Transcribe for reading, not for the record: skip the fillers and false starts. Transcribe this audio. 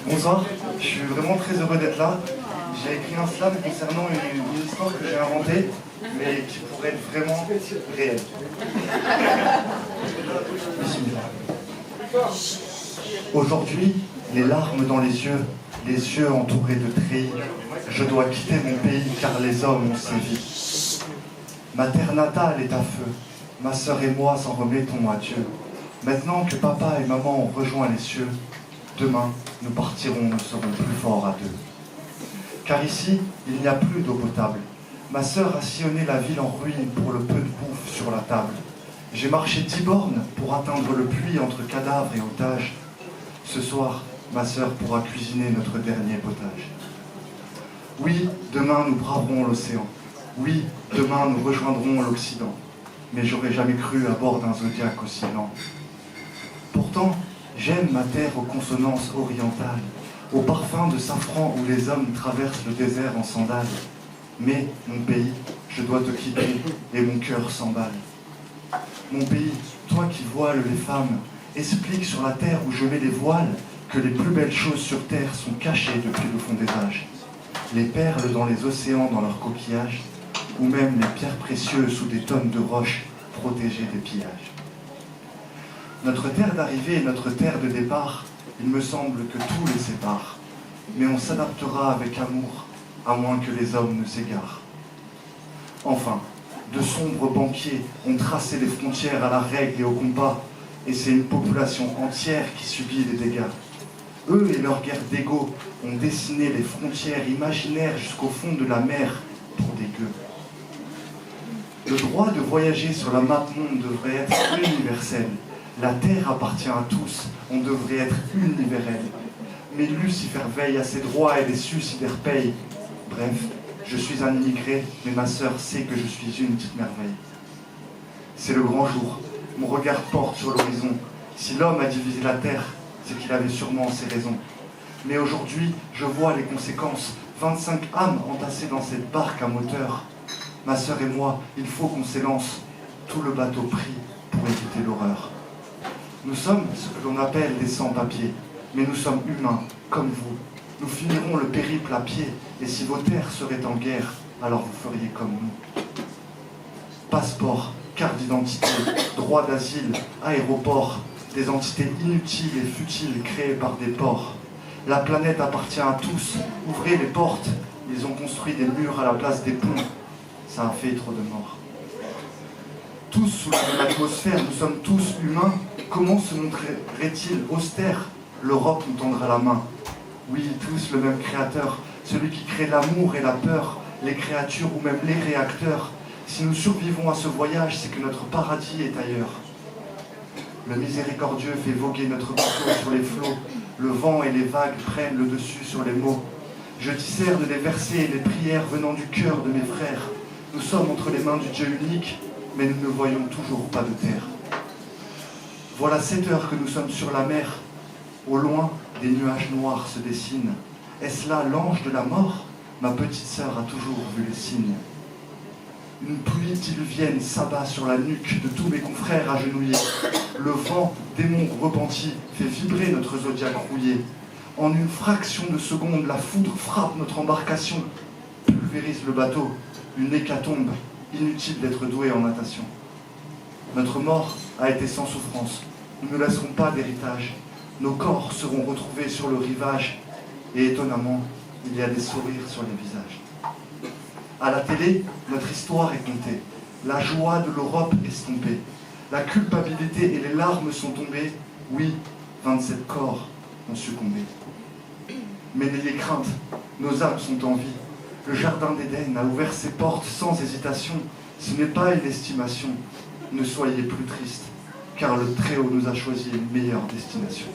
Bonsoir, je suis vraiment très heureux d'être là. J'ai écrit un slam concernant une histoire que j'ai inventée, mais qui pourrait être vraiment réelle. Aujourd'hui, les larmes dans les yeux entourés de treillis, je dois quitter mon pays car les hommes ont sévi. Ma terre natale est à feu, ma sœur et moi s'en remettons à Dieu. Maintenant que papa et maman ont rejoint les cieux, demain, nous partirons, nous serons plus forts à deux. Car ici, il n'y a plus d'eau potable. Ma sœur a sillonné la ville en ruine pour le peu de bouffe sur la table. J'ai marché 10 bornes pour atteindre le puits entre cadavres et otages. Ce soir, ma sœur pourra cuisiner notre dernier potage. Oui, demain nous braverons l'océan. Oui, demain nous rejoindrons l'Occident. Mais j'aurais jamais cru à bord d'un zodiaque aussi lent. Pourtant, j'aime ma terre aux consonances orientales, au parfum de safran où les hommes traversent le désert en sandales. Mais, mon pays, je dois te quitter et mon cœur s'emballe. Mon pays, toi qui voiles les femmes, explique sur la terre où je mets les voiles que les plus belles choses sur terre sont cachées depuis le fond des âges. Les perles dans les océans dans leurs coquillages, ou même les pierres précieuses sous des tonnes de roches protégées des pillages. Notre terre d'arrivée et notre terre de départ, il me semble que tout les sépare. Mais on s'adaptera avec amour, à moins que les hommes ne s'égarent. Enfin, de sombres banquiers ont tracé les frontières à la règle et au compas, et c'est une population entière qui subit les dégâts. Eux et leur guerre d'ego ont dessiné les frontières imaginaires jusqu'au fond de la mer pour des gueux. Le droit de voyager sur la map monde devrait être universel. La terre appartient à tous, on devrait être univers. Mais Lucifer veille à ses droits et les suicidaires payent. Bref, je suis un immigré, mais ma sœur sait que je suis une petite merveille. C'est le grand jour, mon regard porte sur l'horizon. Si l'homme a divisé la terre, c'est qu'il avait sûrement ses raisons. Mais aujourd'hui, je vois les conséquences. 25 âmes entassées dans cette barque à moteur. Ma sœur et moi, il faut qu'on s'élance. Tout le bateau prie pour éviter l'horreur. Nous sommes ce que l'on appelle des sans-papiers, mais nous sommes humains, comme vous. Nous finirons le périple à pied, et si vos terres seraient en guerre, alors vous feriez comme nous. Passeport, carte d'identité, droit d'asile, aéroport, des entités inutiles et futiles créées par des porcs. La planète appartient à tous, ouvrez les portes. Ils ont construit des murs à la place des ponts. Ça a fait trop de morts. Tous sous la même atmosphère, nous sommes tous humains. Comment se montrerait-il austère? L'Europe nous tendra la main. Oui, tous le même créateur, celui qui crée l'amour et la peur, les créatures ou même les réacteurs. Si nous survivons à ce voyage, c'est que notre paradis est ailleurs. Le miséricordieux fait voguer notre bateau sur les flots. Le vent et les vagues prennent le dessus sur les mots. Je discerne les versets et les prières venant du cœur de mes frères. Nous sommes entre les mains du Dieu unique, mais nous ne voyons toujours pas de terre. Voilà 7 heures que nous sommes sur la mer. Au loin, des nuages noirs se dessinent. Est-ce là l'ange de la mort? Ma petite sœur a toujours vu les signes. Une pluie diluvienne s'abat sur la nuque de tous mes confrères agenouillés. Le vent, démon repenti, fait vibrer notre zodiaque rouillé. En une fraction de seconde, la foudre frappe notre embarcation, pulvérise le bateau, une hécatombe, inutile d'être doué en natation. Notre mort a été sans souffrance. Nous ne laisserons pas d'héritage. Nos corps seront retrouvés sur le rivage. Et étonnamment, il y a des sourires sur les visages. À la télé, notre histoire est contée. La joie de l'Europe estompée. La culpabilité et les larmes sont tombées. Oui, 27 corps ont succombé. Mais n'ayez crainte, nos âmes sont en vie. Le jardin d'Éden a ouvert ses portes sans hésitation. Ce n'est pas une estimation. Ne soyez plus tristes, car le Très-Haut nous a choisi une meilleure destination.